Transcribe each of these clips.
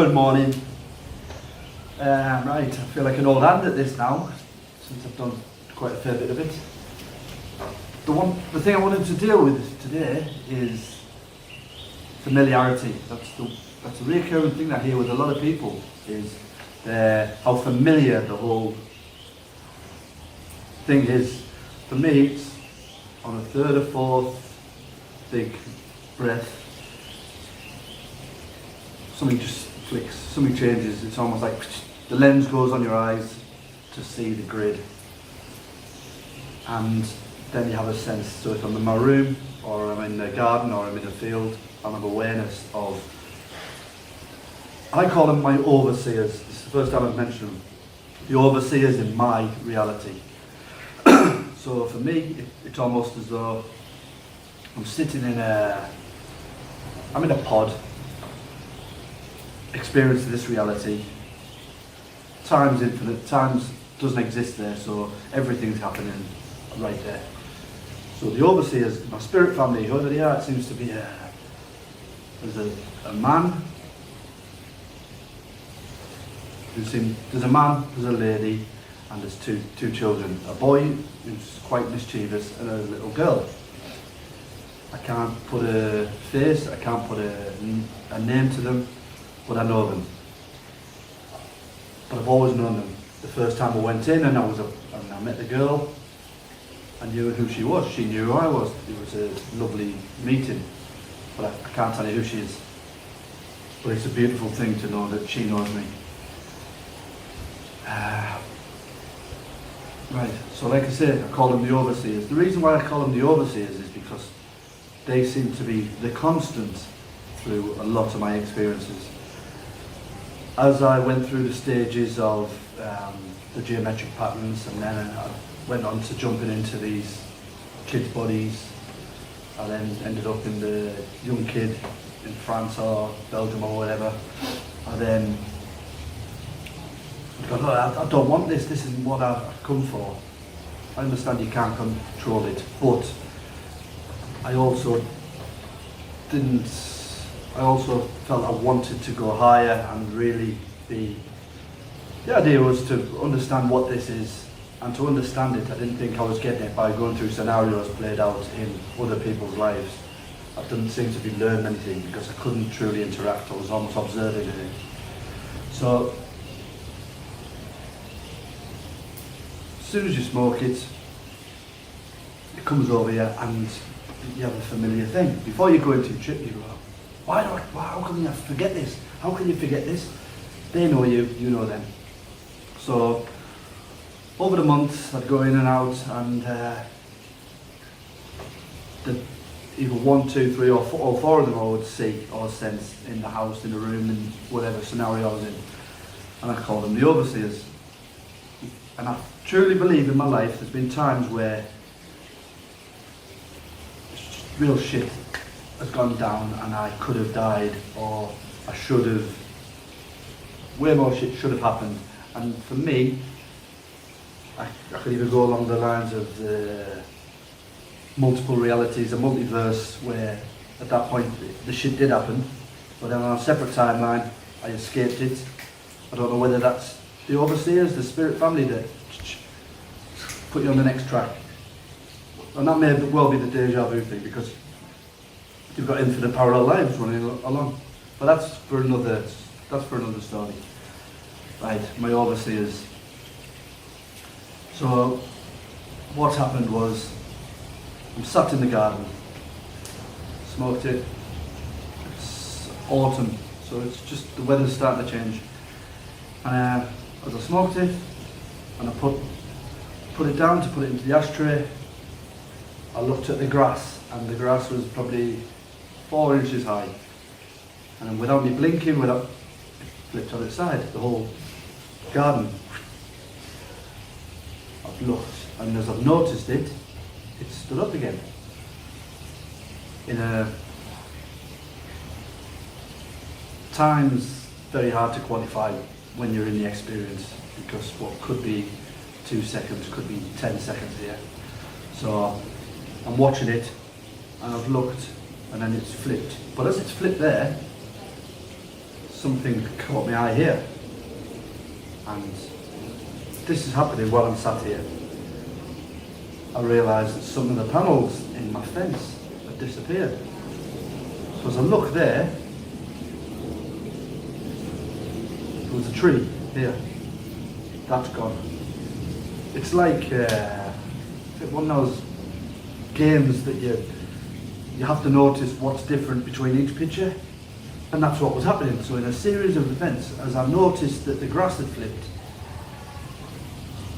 Good morning. Right, I feel like an old hand at this now, since I've done quite a fair bit of it. The thing I wanted to deal with today is familiarity. That's a recurring thing I hear with a lot of people, is how familiar the whole thing is. For me, it's on a third or fourth big breath, something just flicks, something changes. It's almost like the lens goes on your eyes to see the grid, and then you have a sense. So if I'm in my room, or I'm in the garden, or I'm in a field, I'll have awareness of, I call them my overseers. This is the first time I've mentioned them. The overseers in my reality. So for me, it's almost as though I'm sitting I'm in a pod, experiencing this reality. Time's infinite, time doesn't exist there, so everything's happening right there. So the overseers, my spirit family, over there, it seems to be there's a man, there's a man, there's a lady, and there's two children. A boy who's quite mischievous and a little girl. I can't put a face, I can't put a name to them, but I know them. But I've always known them. The first time I went in and I met the girl, I knew who she was. She knew who I was. It was a lovely meeting, but I can't tell you who she is. But it's a beautiful thing to know that she knows me. Right, so like I say, I call them the overseers. The reason why I call them the overseers is because they seem to be the constant through a lot of my experiences. As I went through the stages of the geometric patterns, and then I went on to jumping into these kids' bodies, I then ended up in the young kid in France or Belgium or whatever. I then thought, oh, I don't want this, this isn't what I've come for. I understand you can't control it, but I also felt I wanted to go higher and really be. The idea was to understand what this is, and to understand it, I didn't think I was getting it by going through scenarios played out in other people's lives. I didn't seem to be learning anything because I couldn't truly interact. I was almost observing it. So as soon as you smoke it, it comes over you, and you have a familiar thing. Before you go into a trip, you go, how can you forget this? How can you forget this? They know you, you know them. So over the months, I'd go in and out, and either 1, 2, 3, or 4 of them I would see or sense in the house, in the room, in whatever scenario I was in. And I call them the overseers. And I truly believe in my life there's been times where real shit has gone down and I could have died, or I should have, way more shit should have happened. And for me, I could either go along the lines of the multiple realities, a multiverse, where at that point the shit did happen, but then on a separate timeline I escaped it. I don't know whether that's the overseers, the spirit family that put you on the next track. And that may well be the deja vu thing, because you've got infinite parallel lives running along. But that's for another story. Right, my overseers. So what happened was, I'm sat in the garden, smoked it. It's autumn, so it's just the weather's starting to change. And as I smoked it, and I put it down to put it into the ashtray, I looked at the grass, and the grass was probably 4 inches high. And without me blinking, it flipped on its side, the whole garden. I've looked, and as I've noticed it, it stood up again. Time's very hard to quantify when you're in the experience, because what could be 2 seconds could be 10 seconds here. So I'm watching it, and I've looked, and then it's flipped. But as it's flipped there, something caught my eye here. And this is happening while I'm sat here. I realised that some of the panels in my fence had disappeared. So as I look there was a tree here. That's gone. It's like one of those games that you have to notice what's different between each picture, and that's what was happening. So in a series of events, as I noticed that the grass had flipped,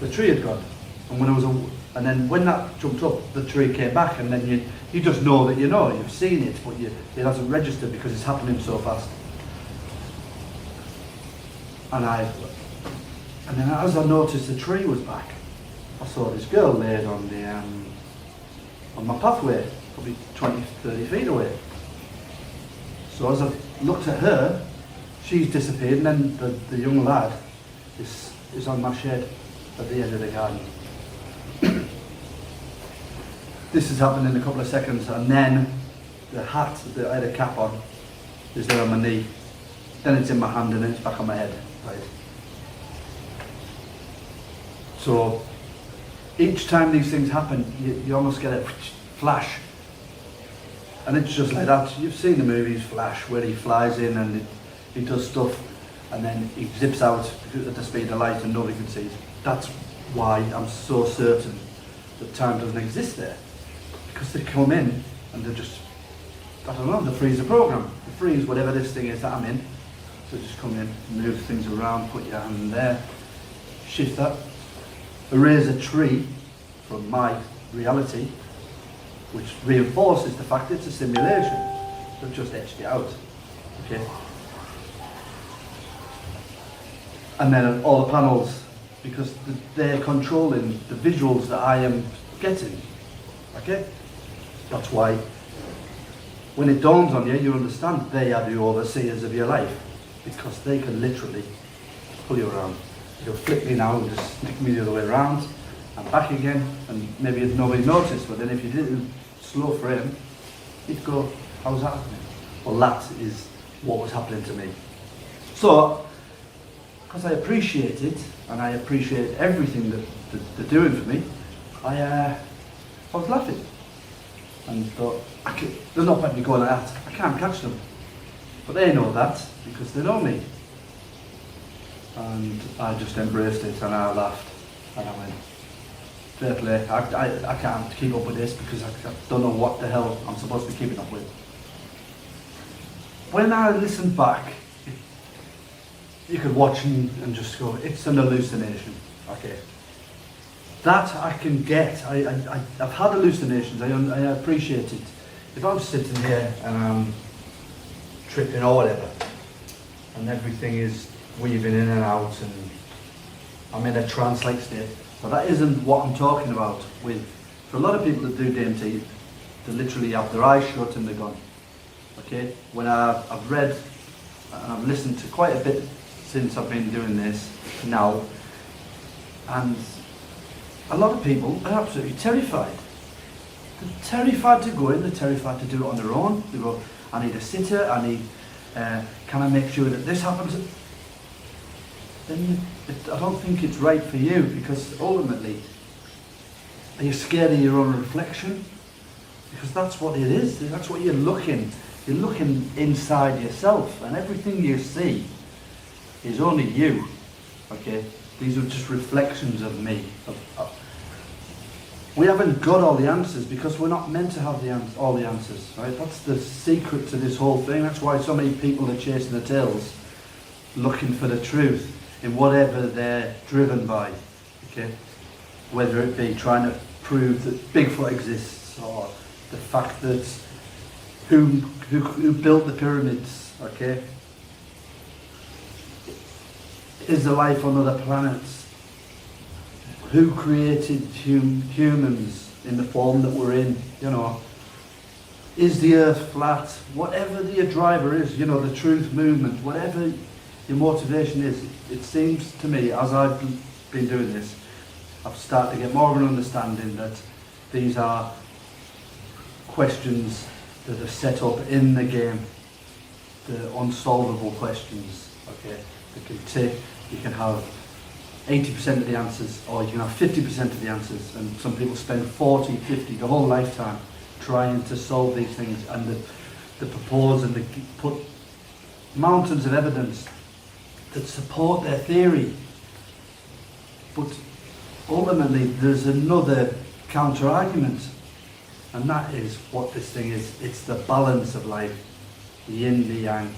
the tree had gone, and then when that jumped up, the tree came back, and then you just know that you've seen it, but it hasn't registered because it's happening so fast. And then as I noticed the tree was back, I saw this girl laid on my pathway, probably 20, 30 feet away. So as I looked at her, she's disappeared, and then the young lad is on my shed at the end of the garden. This has happened in a couple of seconds, and then the hat that I had a cap on is there on my knee. Then it's in my hand, and then it's back on my head. Right. So each time these things happen, you almost get a flash, and it's just like that. You've seen the movies Flash, where he flies in and he does stuff, and then he zips out at the speed of light and nobody can see it. That's why I'm so certain that time doesn't exist there, because they come in and they just, I don't know, they freeze the program, they freeze whatever this thing is that I'm in. So just come in, move things around, put your hand in there, shift that, erase a tree from my reality, which reinforces the fact it's a simulation. They've just etched it out. Okay. And then all the panels, because they're controlling the visuals that I am getting. Okay? That's why when it dawns on you, you understand they are the overseers of your life, because they can literally pull you around. You'll flip me now and just stick me the other way around and back again, and maybe nobody noticed, but then if you didn't slow frame, you'd go, how's that happening? Well, that is what was happening to me. So, because I appreciate it, and I appreciate everything that they're doing for me, I was laughing and thought, there's no point in me going like that. I can't catch them. But they know that because they know me. And I just embraced it, and I laughed, and I went, fair play, I can't keep up with this because I don't know what the hell I'm supposed to be keeping up with. When I listened back, you could watch and just go, it's an hallucination. Okay. That I can get. I've had hallucinations, I appreciate it. If I'm sitting here and I'm tripping or whatever, and everything is weaving in and out, and I'm in a trance-like state, but that isn't what I'm talking about. For a lot of people that do DMT, they literally have their eyes shut and they're gone. Okay? When I've read and I've listened to quite a bit since I've been doing this now, and a lot of people are absolutely terrified. They're terrified to go in, they're terrified to do it on their own. They go, I need a sitter, can I make sure that this happens? Then I don't think it's right for you, because ultimately, are you scared of your own reflection? Because that's what it is, that's what you're looking inside yourself, and everything you see is only you, okay? These are just reflections of me. We haven't got all the answers because we're not meant to have all the answers, right? That's the secret to this whole thing. That's why so many people are chasing their tails, looking for the truth in whatever they're driven by, okay? Whether it be trying to prove that Bigfoot exists, or the fact that who built the pyramids, okay? Is there life on other planets? Who created humans in the form that we're in, you know? Is the earth flat? Whatever the driver is, you know, the truth movement, whatever your motivation is, it seems to me, as I've been doing this, I've started to get more of an understanding that these are questions that are set up in the game. the unsolvable questions, okay? You can have 80% of the answers, or you can have 50% of the answers, and some people spend 40, 50, the whole lifetime trying to solve these things, and they propose and they put mountains of evidence that support their theory. But ultimately there's another counter-argument, and that is what this thing is. It's the balance of life, the yin, the yang,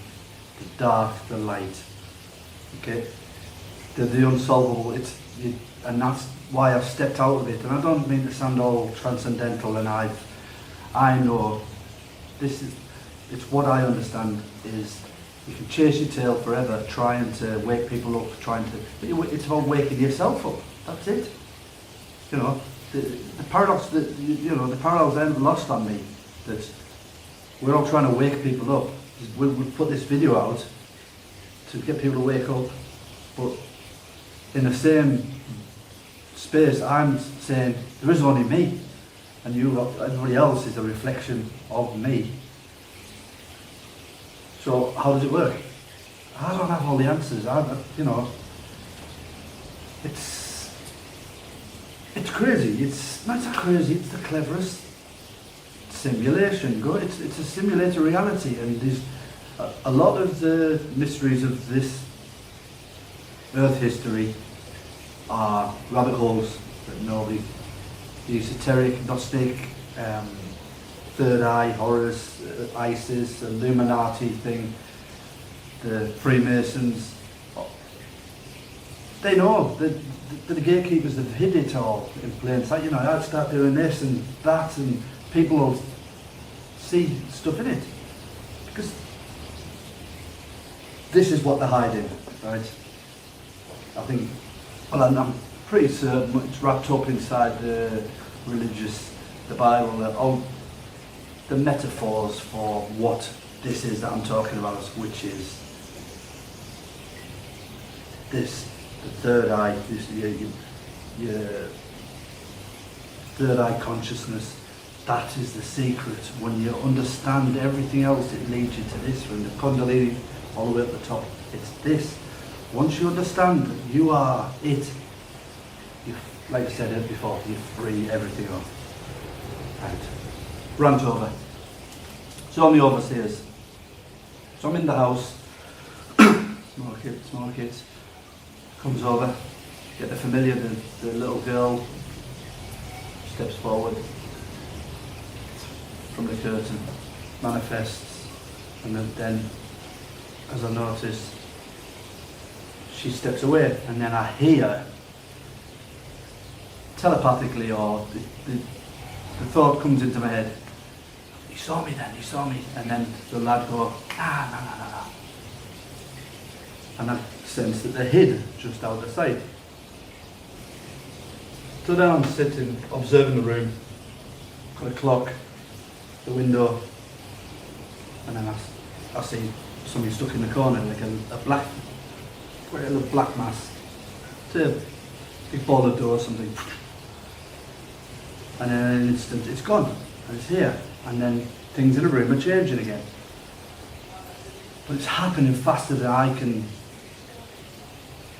the dark, the light. Okay? The unsolvable, and that's why I've stepped out of it. And I don't mean to sound all transcendental, and I know it's what I understand is you can chase your tail forever trying to wake people up, it's about waking yourself up. That's it. You know, the paradox the parallels aren't lost on me, that we're all trying to wake people up. We put this video out to get people to wake up, but in the same space I'm saying there is only me, and everybody else is a reflection of me. So how does it work? I don't have all the answers. It's crazy. It's not crazy. It's the cleverest simulation. It's a simulated reality, and there's a lot of the mysteries of this Earth history are rabbit holes that nobody, the esoteric, Gnostic, Third Eye, horrors, ISIS, Illuminati thing, the Freemasons. They know that the gatekeepers have hid it all in plain sight. I'd start doing this and that, and people will see stuff in it, because this is what they're hiding, right? I think, I'm pretty certain it's wrapped up inside the Bible, that all the metaphors for what this is that I'm talking about, which is the third eye, your third eye consciousness. That is the secret. When you understand everything else, it leads you to this, from the Kundalini all the way up the top. It's this. Once you understand that you are it, like I said before, you free everything off. Right. Rant over. So I'm the overseers. So I'm in the house, smaller kids, comes over, get the familiar, the little girl steps forward from the curtain, manifests, and then as I notice, she steps away, and then I hear telepathically, or the thought comes into my head, you saw me, and then the lad go, nah. And I sense that they're hid just out of sight. So then I'm sitting, observing the room, got a clock, the window, and then I see somebody stuck in the corner, like a black mass. It's a big ball of dough or something. And in an instant it's gone, and it's here. And then things in the room are changing again. But it's happening faster than I can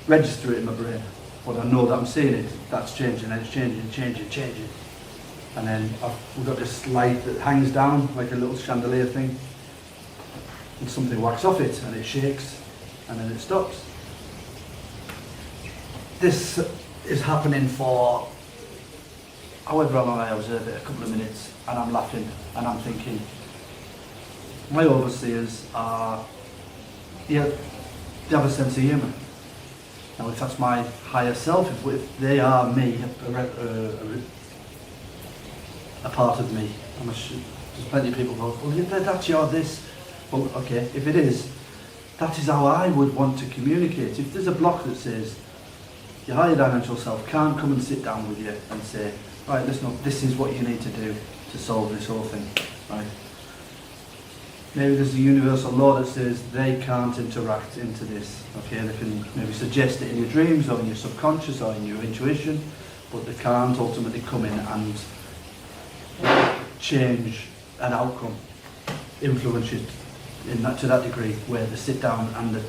register it in my brain. But I know that I'm seeing it, that's changing, and it's changing. And then we've got this light that hangs down like a little chandelier thing, and something whacks off it, and it shakes, and then it stops. This is happening for however long I observe it, a couple of minutes, and I'm laughing, and I'm thinking, my overseers they have a sense of humour. Now, if that's my higher self, if they are me, a part of me, there's plenty of people go, well, that's your this. Well, okay, if it is, that is how I would want to communicate. If there's a block that says, your higher dimensional self can't come and sit down with you and say, right, listen up, this is what you need to do to solve this whole thing, right? Maybe there's a universal law that says they can't interact into this, okay? They can maybe suggest it in your dreams or in your subconscious or in your intuition, but they can't ultimately come in and change an outcome, influence it in that, to that degree, where they sit down and they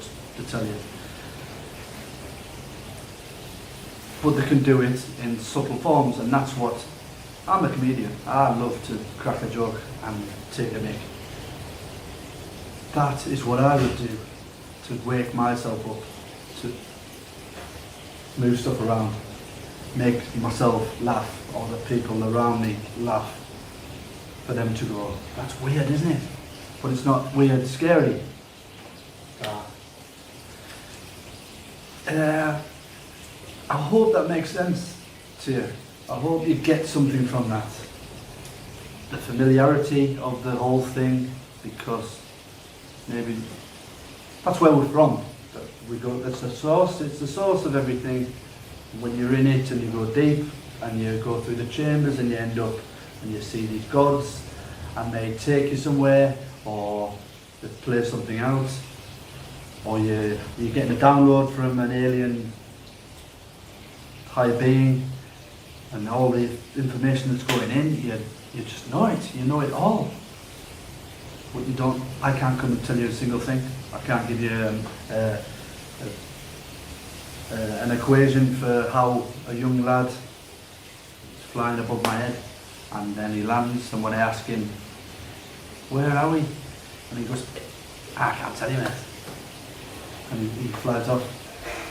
tell you. But they can do it in subtle forms, and that's what, I'm a comedian. I love to crack a joke and take a mick. That is what I would do to wake myself up, to move stuff around, make myself laugh, or the people around me laugh, for them to go, that's weird, isn't it? But it's not weird, it's scary. I hope that makes sense to you. I hope you get something from that. The familiarity of the whole thing, because maybe that's where we're from. We go, that's the source, it's the source of everything. When you're in it and you go deep and you go through the chambers and you end up and you see these gods and they take you somewhere, or they play something out, or you're getting a download from an alien higher being, and all the information that's going in, you just know it, you know it all. But you don't, I can't come and tell you a single thing. I can't give you an equation for how a young lad is flying above my head, and then he lands, and when I ask him, where are we? And he goes, I can't tell you, mate. And he flies off.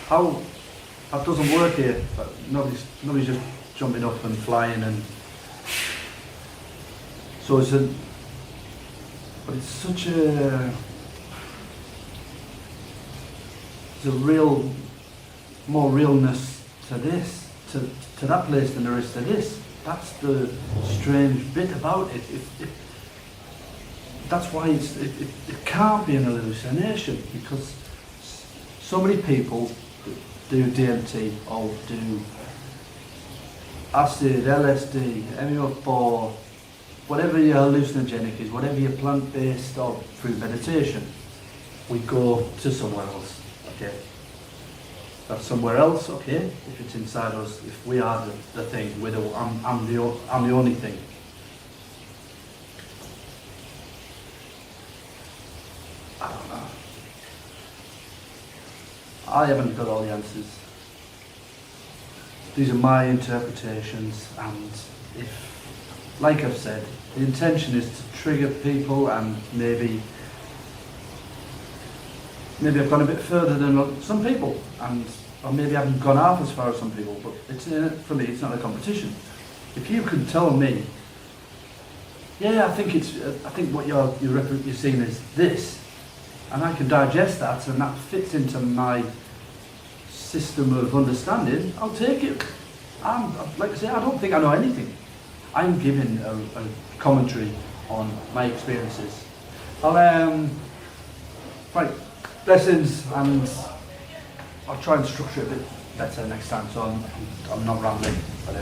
How? That doesn't work here. But nobody's just jumping up and flying, and so but it's such a, there's a real, more realness to this, to that place than there is to this. That's the strange bit about it. That's why it can't be an hallucination, because so many people do DMT or do acid, LSD, MO4, whatever your hallucinogenic is, whatever your plant-based or through meditation, we go to somewhere else, okay? That's somewhere else, okay, if it's inside us, if we are the thing, I'm the only thing. I don't know. I haven't got all the answers. These are my interpretations, and if, like I've said, the intention is to trigger people, and maybe I've gone a bit further than some people, or maybe I haven't gone half as far as some people, but for me it's not a competition. If you can tell me, yeah, I think what you're seeing is this, and I can digest that, and that fits into my system of understanding, I'll take it. Like I say, I don't think I know anything. I'm giving a commentary on my experiences. Right, blessings, and I'll try and structure it a bit better next time, so I'm not rambling. But,